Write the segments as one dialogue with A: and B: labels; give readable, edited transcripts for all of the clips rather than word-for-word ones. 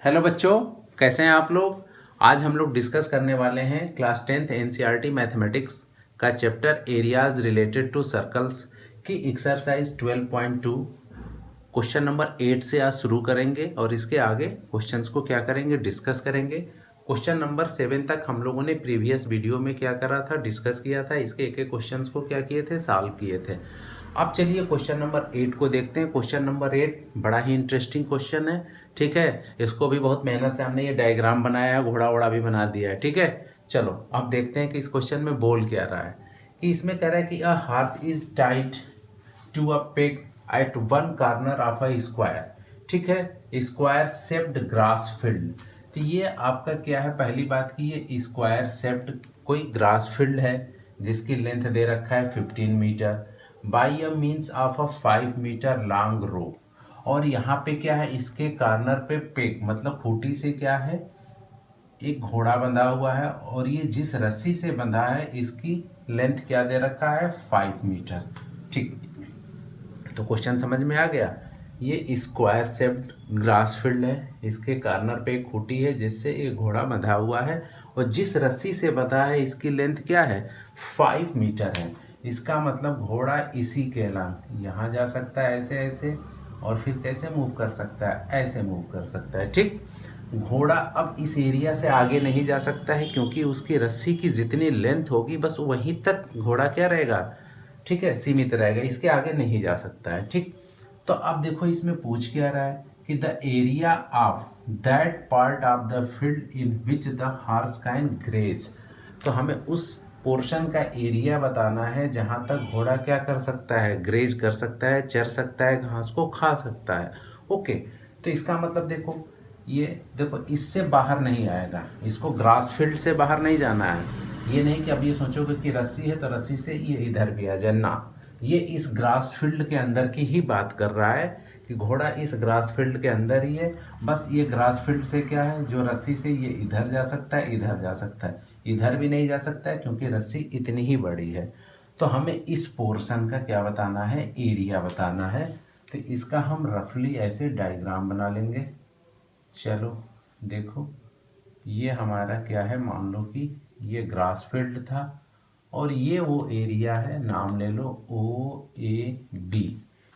A: Hello बच्चों, कैसे हैं आप लोग। आज हम लोग डिस्कस करने वाले हैं क्लास 10th एनसीईआरटी मैथमेटिक्स का chapter areas related to circles की एक्सरसाइज 12.2 क्वेश्चन नंबर 8 से आज शुरू करेंगे और इसके आगे क्वेश्चंस को क्या करेंगे, डिस्कस करेंगे। क्वेश्चन नंबर 7 तक हम लोगों ने प्रीवियस वीडियो में क्या करा था, डिस्कस किया था। इसके एक एक क्वेश्चंस को क्या किए थे, सॉल्व किए थे। अब चलिए क्वेश्चन नंबर 8 को देखते हैं। क्वेश्चन नंबर 8 बड़ा ही इंटरेस्टिंग क्वेश्चन है, ठीक है। इसको भी बहुत मेहनत से हमने ये डायग्राम बनाया है, घोड़ा वोड़ा भी बना दिया है, ठीक है। चलो अब देखते हैं कि इस क्वेश्चन में बोल क्या रहा है। कि इसमें कह रहा है कि a horse is tied to a peg at one corner of a square, ठीक है, स्क्वायर शेप्ड ग्रास फील्ड। तो ये आपका क्या है, पहली बात की ये स्क्वायर शेप्ड कोई ग्रास फील्ड है जिसकी लेंथ दे रखा है 15 meter by a means of a 5 meter long rope. और यहाँ पे क्या है, इसके कॉर्नर पे पेग मतलब खूंटी से क्या है, एक घोड़ा बंधा हुआ है और ये जिस रस्सी से बंधा है इसकी लेंथ क्या दे रखा है, 5 मीटर। ठीक, तो क्वेश्चन समझ में आ गया। ये स्क्वायर शेप्ड ग्रास फील्ड है, इसके कॉर्नर पे एक खूंटी है जिससे एक घोड़ा बंधा हुआ है और जिस रस्सी से बंधा है इसकी लेंथ क्या है, 5 मीटर है। इसका मतलब घोड़ा इसी के लंग यहाँ जा सकता है ऐसे ऐसे, और फिर कैसे मूव कर सकता है, ऐसे मूव कर सकता है। ठीक, घोड़ा अब इस एरिया से आगे नहीं जा सकता है क्योंकि उसकी रस्सी की जितनी लेंथ होगी बस वहीं तक घोड़ा क्या रहेगा, ठीक है, सीमित रहेगा, इसके आगे नहीं जा सकता है। ठीक, तो अब देखो इसमें पूछ क्या रहा है कि the area of that part of the field in which the horse can graze. तो हमें उस पोर्शन का एरिया बताना है जहां तक घोड़ा क्या कर सकता है, ग्रेज कर सकता है, चर सकता है, घास को खा सकता है। ओके, तो इसका मतलब देखो, ये देखो इससे बाहर नहीं आएगा, इसको ग्रास फील्ड से बाहर नहीं जाना है। ये नहीं कि अब ये सोचोगे कि रस्सी है तो रस्सी से ये इधर भी आ जाए ना, ये इस ग्रास फील्ड के अंदर की ही बात कर रहा है कि घोड़ा इस ग्रास फील्ड के अंदर ही है। बस ये ग्रास फील्ड से क्या है, जो रस्सी से ये इधर जा सकता है, इधर जा सकता है, इधर भी नहीं जा सकता है क्योंकि रस्सी इतनी ही बड़ी है। तो हमें इस पोर्शन का क्या बताना है, एरिया बताना है। तो इसका हम रफली ऐसे डायग्राम बना लेंगे। चलो देखो, ये हमारा क्या है, मान लो कि ये ग्रास फील्ड था और ये वो एरिया है, नाम ले लो OAB।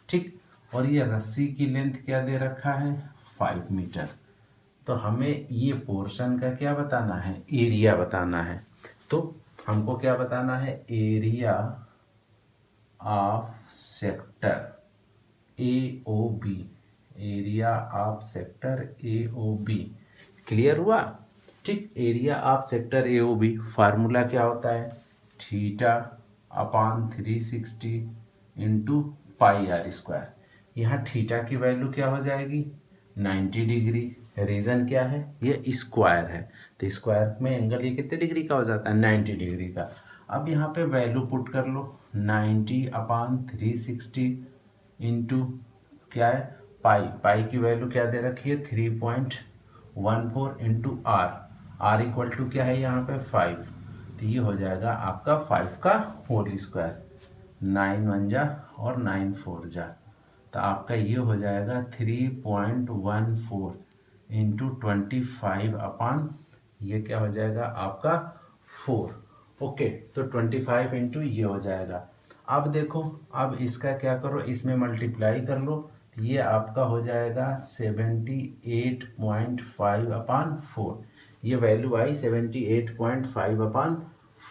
A: ठीक, और ये रस्सी की लेंथ क्या दे रखा है, 5 मीटर। तो हमें ये पोर्शन का क्या बताना है, एरिया बताना है। तो हमको क्या बताना है, area of sector AOB, area of sector AOB। Clear हुआ। ठीक, area of sector AOB formula क्या होता है, theta upon 360 into pi r square. यहाँ थीटा की वैल्यू क्या हो जाएगी, 90 डिग्री। रीजन क्या है, ये स्क्वायर है तो स्क्वायर में एंगल ये कितने डिग्री का हो जाता है, 90 डिग्री का। अब यहाँ पे वैल्यू पुट कर लो, 90 अपान 360 इंटू क्या है, पाई। पाई की वैल्यू क्या दे रखी है, 3.14 इंटू आर इक्वल टू क्या है यहाँ पे 5। तो ये हो जाएगा आपका 5 का होल स्क्वायर, 9 1 जा और 9 4 जा। तो आपका ये हो जाएगा 3.14 इंटू 25 अपान ये क्या हो जाएगा आपका 4। ओके, तो 25 इंटू ये हो जाएगा। अब देखो, अब इसका क्या करो, इसमें मल्टीप्लाई कर लो, ये आपका हो जाएगा 78.5 अपान 4। ये वैल्यू आई 78.5 अपान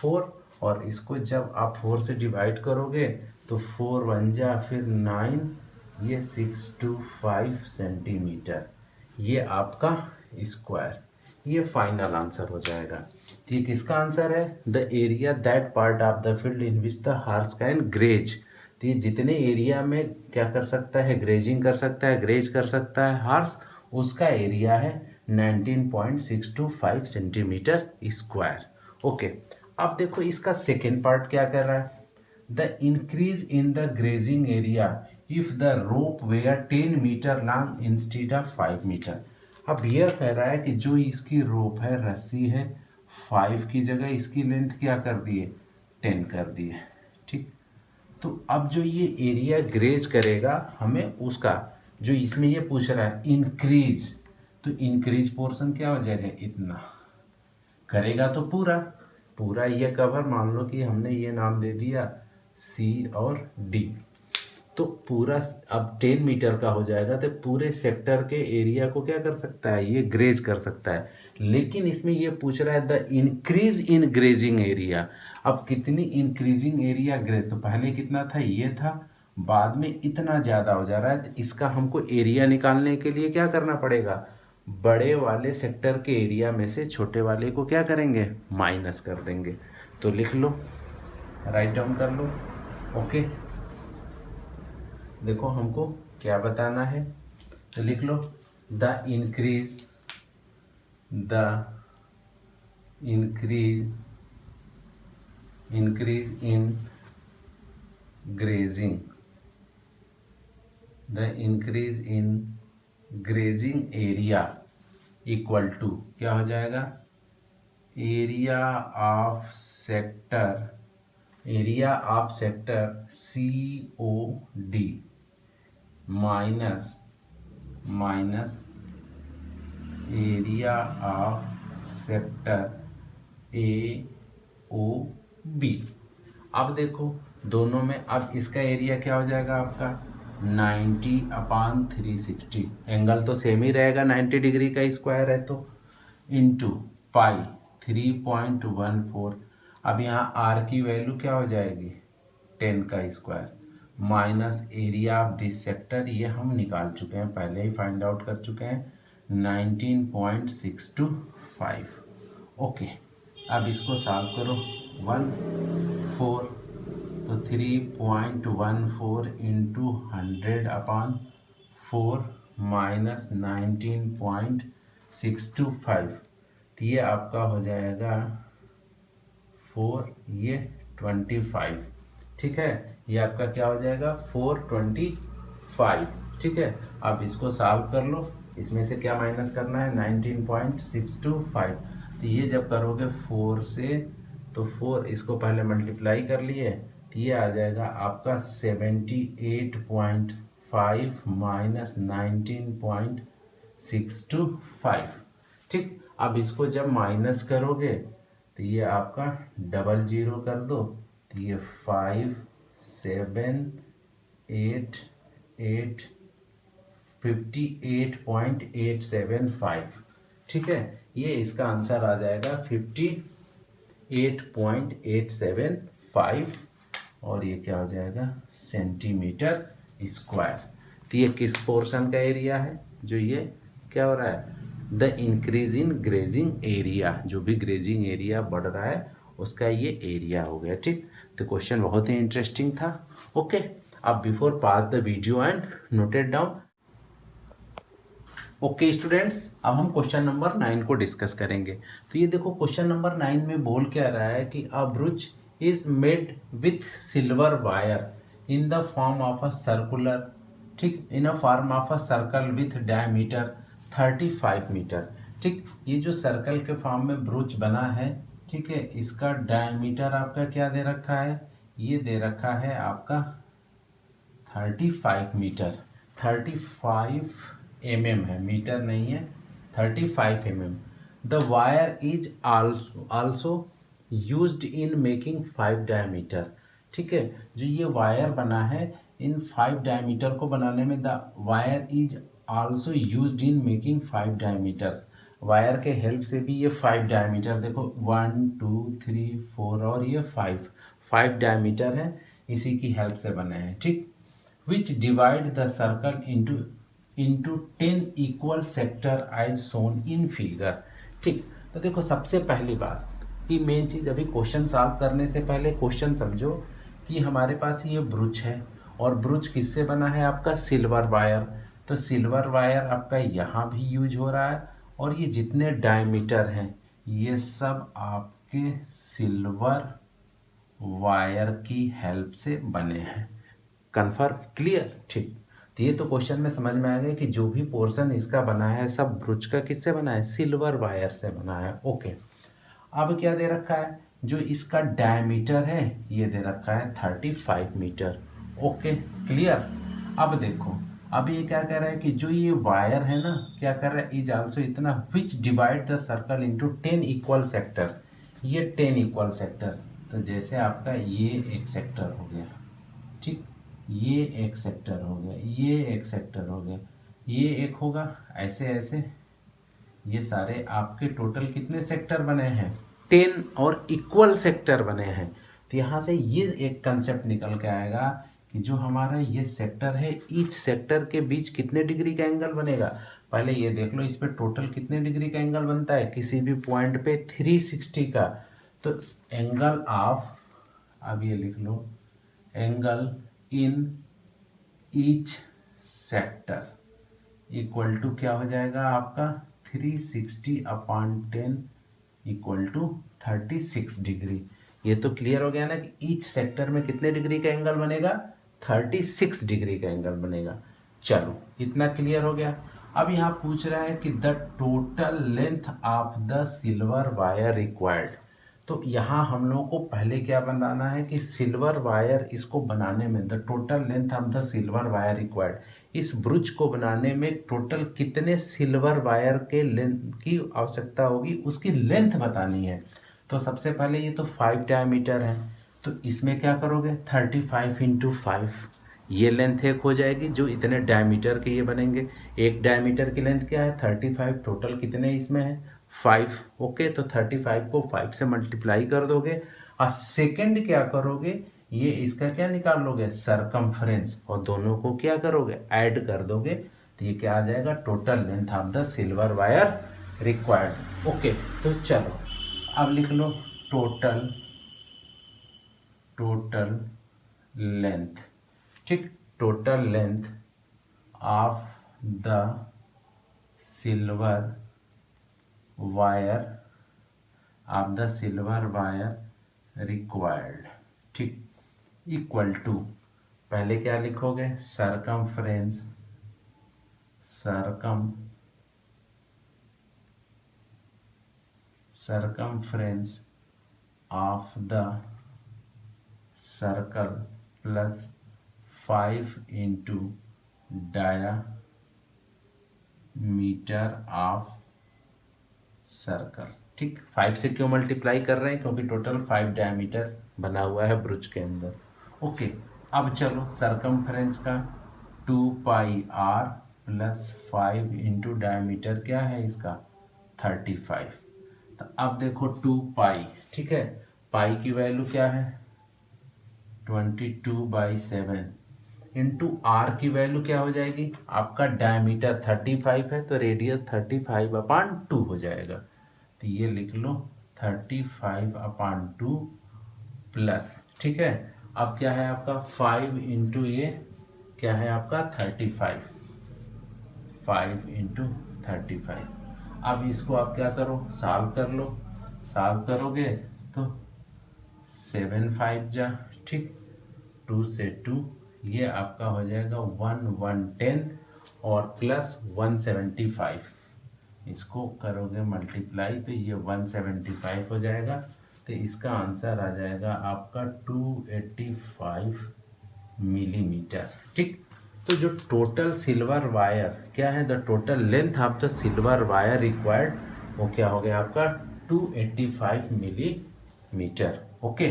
A: 4। और इसको जब आप 4 से डिवाइड करोगे तो 4 1 जा फिर 9, ये 625 सेंटीमीटर, ये आपका स्क्वायर। ये फाइनल आंसर हो जाएगा। तो ये किसका आंसर है, the area that part of the field in which the horse can graze. तो ये जितने एरिया में क्या कर सकता है, ग्रेजिंग कर सकता है, ग्रेज कर सकता है हॉर्स, उसका एरिया है 19.625 सेंटीमीटर स्क्वायर। ओके, अब देखो इसका सेकेंड पार्ट क्या कर रहा है, the increase in the grazing area if the rope were 10 meter long instead of 5 meter. अब यह कह रहा है कि जो इसकी रोप है, रस्सी है, 5 की जगह इसकी लेंथ क्या कर दिए, 10 कर दिए। ठीक, तो अब जो ये एरिया ग्रेज करेगा हमें उसका, जो इसमें ये पूछ रहा है इंक्रीज, तो इंक्रीज पोर्शन क्या हो जाएगा, इतना करेगा तो पूरा पूरा ये कवर, मान लो कि हमने ये नाम दे दिया सी और डी, तो पूरा अब 10 मीटर का हो जाएगा, तो पूरे सेक्टर के एरिया को क्या कर सकता है, ये ग्रेज कर सकता है। लेकिन इसमें ये पूछ रहा है the increase in grazing area. अब कितनी इंक्रीजिंग एरिया ग्रेज, तो पहले कितना था, ये था, बाद में इतना ज़्यादा हो जा रहा है, तो इसका हमको एरिया निकालने के लिए क्या करना पड़ेगा, बड़े वाले सेक्टर के एरिया में से छोटे वाले को क्या करेंगे, माइनस कर देंगे। तो लिख लो, राइट डाउन कर लो। ओके, देखो हमको क्या बताना है, तो लिख लो the increase in grazing, the increase in grazing area equal to क्या हो जाएगा, area of sector COD minus area of sector AOB। अब देखो दोनों में, अब इसका एरिया क्या हो जाएगा आपका 90/360, एंगल तो सेम ही रहेगा, 90 डिग्री का स्क्वायर है, तो इंटू पाई 3.14। अब यहाँ आर की वैल्यू क्या हो जाएगी 10 का square, minus area of this sector, ये हम निकाल चुके हैं, पहले ही फाइंड आउट कर चुके हैं, 19.625। ओके, अब इसको सॉल्व करो, 1/4, तो 3.14 इंटू 100/4 माइनस 19.625, तो ये आपका हो जाएगा 4, ये 25, ठीक है, ये आपका क्या हो जाएगा 425, ठीक है। अब इसको सॉल्व कर लो, इसमें से क्या माइनस करना है 19.625, तो ये जब करोगे 4 से, तो 4 इसको पहले मल्टीप्लाई कर लिए, तो ये आ जाएगा आपका 78.5 माइनस 19.625, ठीक। अब इसको जब माइनस करोगे तो ये आपका 00 कर दो, तो ये 58.875, ठीक है, ये इसका आंसर आ जाएगा 58.875, और ये क्या हो जाएगा सेंटीमीटर स्क्वायर। तो ये किस पोर्शन का एरिया है, जो ये क्या हो रहा है, the increase in grazing area, जो भी ग्रेजिंग एरिया बढ़ रहा है उसका ये एरिया हो गया, ठीक। तो क्वेश्चन बहुत ही इंटरेस्टिंग था। ओके, अब before pass the video and noted down. Okay students, अब हम क्वेश्चन नंबर 9 को डिस्कस करेंगे। तो ये देखो क्वेश्चन नंबर 9 में बोल क्या रहा है कि a brooch is made with silver wire in the form of a circular, ठीक, in a form of a circle with diameter 35 metre, ठीक। ये जो सर्कल के फॉर्म में ब्रूच बना है, ठीक है, इसका डायमीटर आपका क्या दे रखा है, ये दे रखा है आपका 35 मीटर, 35 mm है, मीटर नहीं है, 35 mm। The wire is also used in making 5 diameter, ठीक है, जो ये वायर बना है इन 5 डायमीटर को बनाने में, the wire is also used in making 5 diameters, wire के हेल्प से भी ये 5 डायमीटर, देखो 1 2 3 4 और ये 5 डायमीटर है, इसी की हेल्प से बने हैं, ठीक। Which divide the circle into 10 equal sector as shown in figure, ठीक। तो देखो सबसे पहली बात कि मेन चीज़, अभी क्वेश्चन सॉल्व करने से पहले क्वेश्चन समझो कि हमारे पास ये ब्रूच है, और ब्रूच किससे बना है आपका सिल्वर वायर, तो सिल्वर वायर आपका यहाँ भी यूज हो रहा है, और ये जितने डायमीटर हैं ये सब आपके सिल्वर वायर की हेल्प से बने हैं, कन्फर्म, क्लियर, ठीक। तो ये तो क्वेश्चन में समझ में आ गया कि जो भी पोर्शन इसका बना है सब ब्रूच का किससे बना है, सिल्वर वायर से बना है। ओके, अब क्या दे रखा है, जो इसका डायमीटर है ये दे रखा है 35 मीटर। Okay clear. अब देखो, अब ये क्या कह रहा है कि जो ये वायर है ना, क्या कर रहा है, इज आल्सो इतना विच divide the circle into 10 equal sector, ये 10 इक्वल सेक्टर। तो जैसे आपका ये एक सेक्टर हो गया, ठीक, ये एक सेक्टर हो गया, ये एक सेक्टर हो गया, ये एक होगा, ऐसे ऐसे ये सारे आपके टोटल कितने सेक्टर बने हैं, 10 और इक्वल सेक्टर बने हैं। तो यहाँ से ये एक कंसेप्ट निकल के आएगा कि जो हमारा ये सेक्टर है, ईच सेक्टर के बीच कितने डिग्री का एंगल बनेगा। पहले ये देख लो इस पे टोटल कितने डिग्री का एंगल बनता है, किसी भी पॉइंट पे 360 का। तो एंगल ऑफ, अब ये लिख लो, angle in each sector equal to क्या हो जाएगा आपका 360/10 इक्वल टू 36 डिग्री। ये तो क्लियर हो गया ना कि ईच सेक्टर में कितने डिग्री का एंगल बनेगा, 36 डिग्री का एंगल बनेगा। चलो इतना क्लियर हो गया। अब यहाँ पूछ रहा है कि the total length of the silver wire required. तो यहाँ हम लोगों को पहले क्या बनाना है कि सिल्वर वायर, इसको बनाने में the total length of the silver wire required, इस ब्रुच को बनाने में टोटल कितने सिल्वर वायर के लेंथ की आवश्यकता होगी, उसकी लेंथ बतानी है। तो सबसे पहले ये तो 5 डायमीटर है, तो इसमें क्या करोगे 35 इंटू 5, ये लेंथ एक हो जाएगी, जो इतने डायमीटर के ये बनेंगे। एक डायमीटर की लेंथ क्या है 35, टोटल कितने इसमें है 5। ओके, तो 35 को 5 से मल्टीप्लाई कर दोगे और सेकंड क्या करोगे, ये इसका क्या निकाल लोगे सरकमफ्रेंस, और दोनों को क्या करोगे ऐड कर दोगे, तो ये क्या आ जाएगा total length of the silver wire required. Okay, तो चलो अब लिख लो टोटल लेंथ, ठीक, total length of the silver wire required, ठीक, इक्वल टू, पहले क्या लिखोगे circumference of the circle plus 5 into diameter of circle. ठीक, 5 से क्यों मल्टीप्लाई कर रहे हैं, क्योंकि टोटल 5 डायमीटर बना हुआ है ब्रुच के अंदर। ओके, अब चलो सरकमफ्रेंस का 2πr प्लस 5 इंटू डायमीटर क्या है इसका 35। तो अब देखो 2π, ठीक है, पाई की वैल्यू क्या है 22/7 इंटू आर की वैल्यू क्या हो जाएगी, आपका डायमीटर 35 है तो रेडियस 35/2 हो जाएगा। तो ये लिख लो 35/2 प्लस, ठीक है, अब क्या है आपका 5 इंटू ये क्या है आपका 35, 5 इंटू 35। अब इसको आप क्या करो सॉल्व कर लो, सॉल्व करोगे तो 7 5 जा, ठीक, 2 से 2, ये आपका हो जाएगा 110 और प्लस 175, इसको करोगे मल्टीप्लाई तो ये 175 हो जाएगा। तो इसका आंसर आ जाएगा आपका 285 मिलीमीटर। ठीक, तो जो टोटल सिल्वर वायर क्या है, the total length of the silver wire required, वो क्या हो गया आपका 285 मिलीमीटर। ओके,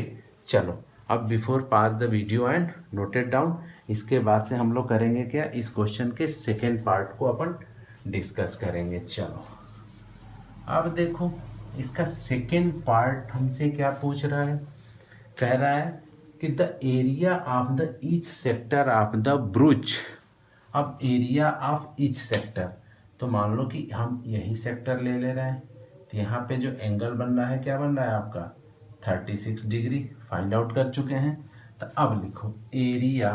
A: चलो अब before pass the video and noted down, इसके बाद से हम लोग करेंगे क्या, इस क्वेश्चन के सेकेंड पार्ट को अपन डिस्कस करेंगे। चलो अब देखो इसका सेकेंड पार्ट हमसे क्या पूछ रहा है, कह रहा है कि the area of the each sector of the brooch. अब एरिया ऑफ ईच सेक्टर, तो मान लो कि हम यही सेक्टर ले रहे हैं, तो यहाँ पे जो एंगल बन रहा है क्या बन रहा है आपका 36 डिग्री फाइंड आउट कर चुके हैं। तो अब लिखो एरिया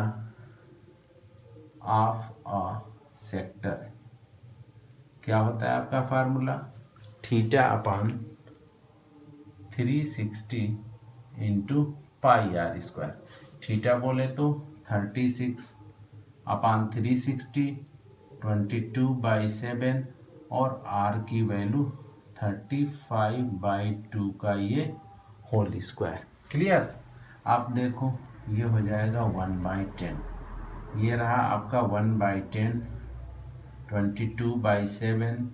A: ऑफ अ सेक्टर क्या होता है आपका फार्मूला θ/360 इंटू πr²। थीटा बोले तो 36/360 22/7 और r की वैल्यू 35/2 का ये होल स्क्वायर। क्लियर, आप देखो ये हो जाएगा 1/10। ये रहा आपका 1/10, 22/7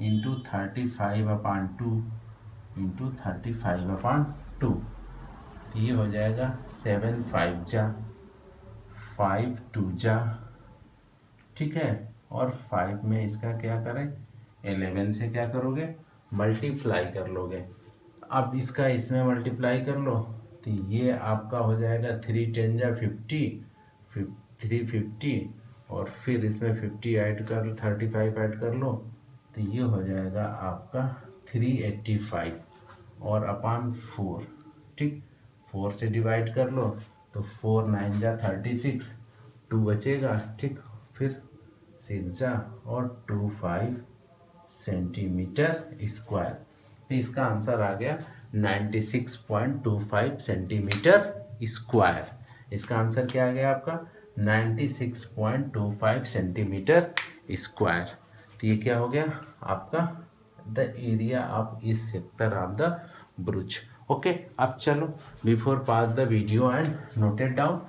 A: इंटू 35/2 इंटू 35/2, तो ये हो जाएगा 7 5 जा 5 2 जा, ठीक है। और 5 में इसका क्या करें, 11 से क्या करोगे, मल्टीप्लाई कर लोगे। अब इसका इसमें मल्टीप्लाई कर लो, तो ये आपका हो जाएगा 3 10 जा 50, 350, और फिर इसमें 50 ऐड कर लो, 35 ऐड कर लो, तो ये हो जाएगा आपका 385 और अपान 4, ठीक। 4 से डिवाइड कर लो तो 4 9 जा 36, 2 बचेगा, ठीक। फिर 6 जा और 25 सेंटीमीटर स्क्वायर, तो इसका आंसर आ गया 96.25 सेंटीमीटर स्क्वायर। इसका आंसर क्या आ गया आपका 96.25 सेंटीमीटर स्क्वायर। तो ये क्या हो गया आपका द एरिया ऑफ इस sector of the Baruch. Okay, अब चलो before pass the video and noted down.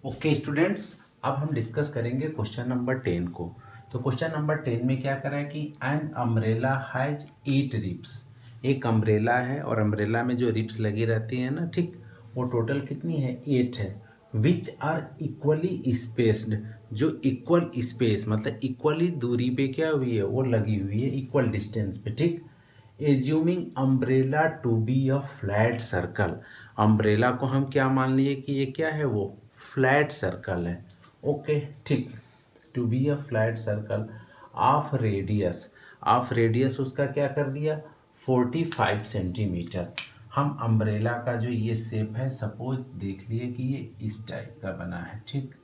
A: Okay students, अब हम डिस्कस करेंगे क्वेश्चन नंबर 10 को। तो क्वेश्चन नंबर 10 में क्या करा है कि एन अम्ब्रेला हैज 8 रिप्स। एक अम्ब्रेला है और अम्ब्रेला में जो रिप्स लगी रहती है ना, ठीक, वो टोटल कितनी है, 8 है। विच आर इक्वली स्पेस्ड, जो इक्वल स्पेस मतलब इक्वली दूरी पे क्या हुई है, वो लगी हुई है इक्वल डिस्टेंस पे, ठीक। Assuming umbrella to be a flat circle, umbrella को हम क्या मान लिए कि ये क्या है, वो फ्लैट सर्कल है। ओके, ठीक। To be a flat circle of radius उसका क्या कर दिया 45 सेंटीमीटर। हम अम्ब्रेला का जो ये शेप है, सपोज देख लिए कि ये इस टाइप का बना है, ठीक।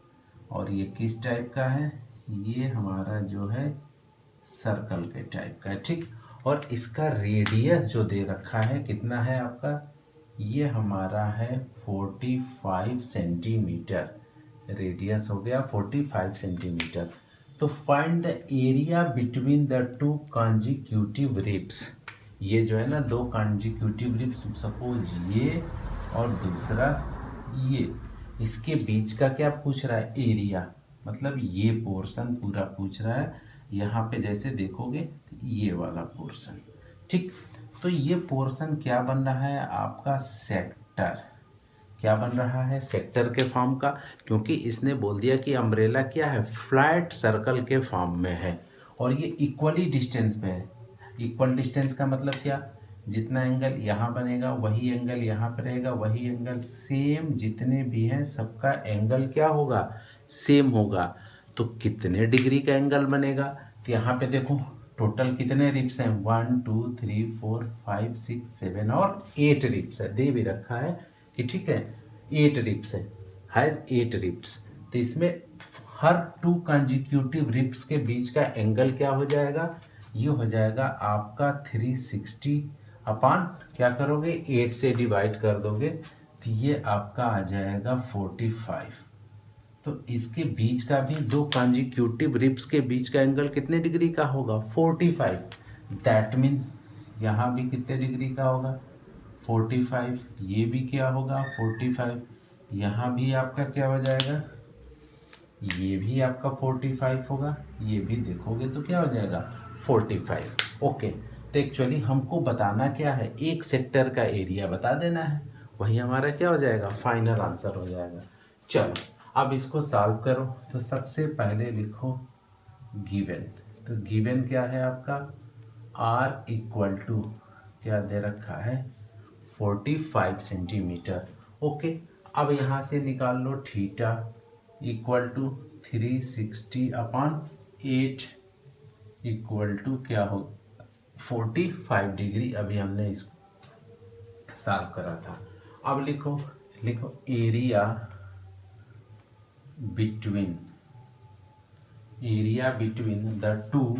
A: और ये किस टाइप का है, ये हमारा जो है सर्कल के टाइप का है, ठीक। और इसका रेडियस जो दे रखा है कितना है आपका, ये हमारा है 45 सेंटीमीटर। रेडियस हो गया 45 सेंटीमीटर। तो find the area between the two consecutive ribs. ये जो है ना दो कॉन्जिक्यूटिव रिप्स, सपोज ये और दूसरा ये, इसके बीच का क्या पूछ रहा है, एरिया, मतलब ये पोर्शन पूरा पूछ रहा है। यहाँ पे जैसे देखोगे ये वाला पोर्शन, ठीक। तो ये पोर्शन क्या बन रहा है आपका सेक्टर, क्या बन रहा है सेक्टर के फॉर्म का, क्योंकि इसने बोल दिया कि अम्ब्रेला क्या है फ्लैट सर्कल के फॉर्म में है और ये इक्वली डिस्टेंस पे है। इक्वल डिस्टेंस का मतलब क्या, जितना एंगल यहाँ बनेगा वही एंगल यहाँ पे रहेगा, वही एंगल सेम जितने भी हैं सबका एंगल क्या होगा, सेम होगा। तो कितने डिग्री का एंगल बनेगा, तो यहाँ पे देखो टोटल कितने रिप्स हैं, 1 2 3 4 5 6 7 और 8 रिप्स है, दे भी रखा है कि ठीक है 8 रिप्स हैज 8 रिप्स। तो इसमें हर टू कंजिक्यूटिव रिप्स के बीच का एंगल क्या हो जाएगा, ये हो जाएगा आपका 360 अपान क्या करोगे 8 से डिवाइड कर दोगे, तो ये आपका आ जाएगा 45। तो इसके बीच का भी दो कंजिक्यूटिव रिप्स के बीच का एंगल कितने डिग्री का होगा, 45। दैट मीन्स यहाँ भी कितने डिग्री का होगा 45, ये भी क्या होगा 45, यहाँ भी आपका क्या हो जाएगा, ये भी आपका 45 होगा, ये भी देखोगे तो क्या हो जाएगा 45। ओके, तो एक्चुअली हमको बताना क्या है, एक सेक्टर का एरिया बता देना है, वही हमारा क्या हो जाएगा फाइनल आंसर हो जाएगा। चलो अब इसको सॉल्व करो। तो सबसे पहले लिखो गिवन, तो गिवन क्या है आपका r इक्वल टू क्या दे रखा है 45 सेंटीमीटर। ओके, अब यहाँ से निकाल लो theta equal to 360 upon 8 equal to क्या हो 45 डिग्री। अभी हमने इसको सॉल्व करा था। अब लिखो area between the to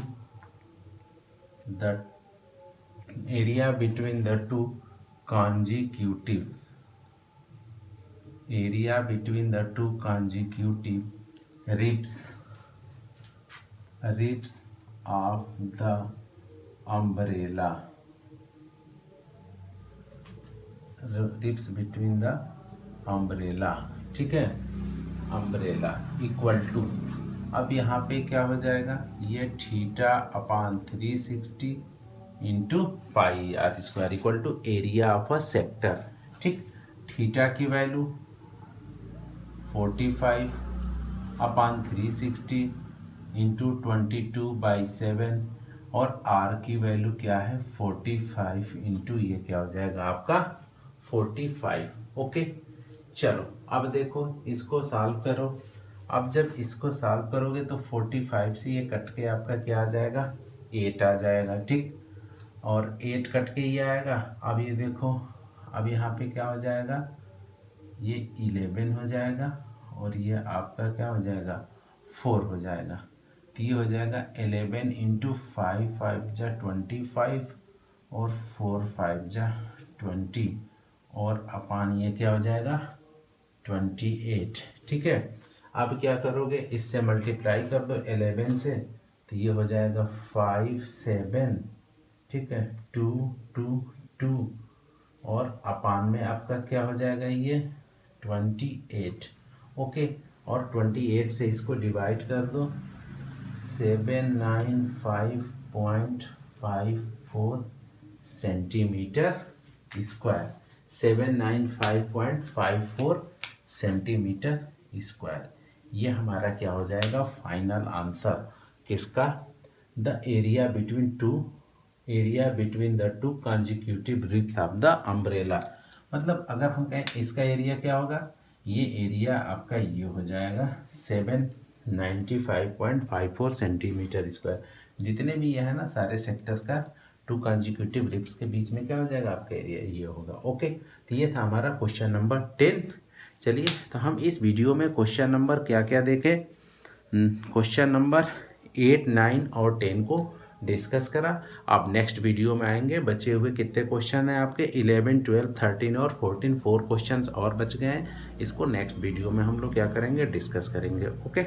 A: consecutive ribs of the umbrella, ribs between the umbrella, ठीक है। अम्ब्रेला इक्वल टू, अब यहाँ पे क्या हो जाएगा, ये theta upon 360 into pi r square equal to area of a sector. ठीक, थीटा की वैल्यू 45 अपान 360 इंटू 22/7 और आर की वैल्यू क्या है 45 इंटू ये क्या हो जाएगा आपका 45। ओके, चलो अब देखो इसको सॉल्व करो। अब जब इसको सॉल्व करोगे तो 45 से ये कट के आपका क्या आ जाएगा 8 आ जाएगा। ठीक, और 8 कट के ये आएगा। अब ये देखो, अब यहाँ पे क्या हो जाएगा, ये 11 हो जाएगा और ये आपका क्या हो जाएगा 4 हो जाएगा। तो ये हो जाएगा 11 इंटू 5 5 जा 25 और 4 5 जा 20 और अपान ये क्या हो जाएगा 28। ठीक है, अब क्या करोगे, इससे मल्टीप्लाई कर दो 11 से, तो ये हो जाएगा 5 7, ठीक है 2 2 2 और अपान में आपका क्या हो जाएगा ये 28। ओके, और 28 से इसको डिवाइड कर दो 795.54 सेंटीमीटर स्क्वायर, 795.54 सेंटीमीटर स्क्वायर। ये हमारा क्या हो जाएगा फाइनल आंसर किसका, the area between the two consecutive ribs of the umbrella. मतलब अगर हम कहें इसका एरिया क्या होगा, ये एरिया आपका ये हो जाएगा 795.54 सेंटीमीटर स्क्वायर। जितने भी ये है ना सारे सेक्टर का टू कॉन्जिक्यूटिव रिब्स के बीच में क्या हो जाएगा आपका एरिया ये होगा। ओके, तो ये था हमारा क्वेश्चन नंबर 10। चलिए, तो हम इस वीडियो में क्वेश्चन नंबर क्या क्या देखें, क्वेश्चन नंबर 8 9 और 10 को डिस्कस करा। अब नेक्स्ट वीडियो में आएंगे, बचे हुए कितने क्वेश्चन हैं आपके 11 12 13 और 14, 4 क्वेश्चंस और बच गए हैं। इसको नेक्स्ट वीडियो में हम लोग क्या करेंगे डिस्कस करेंगे। ओके।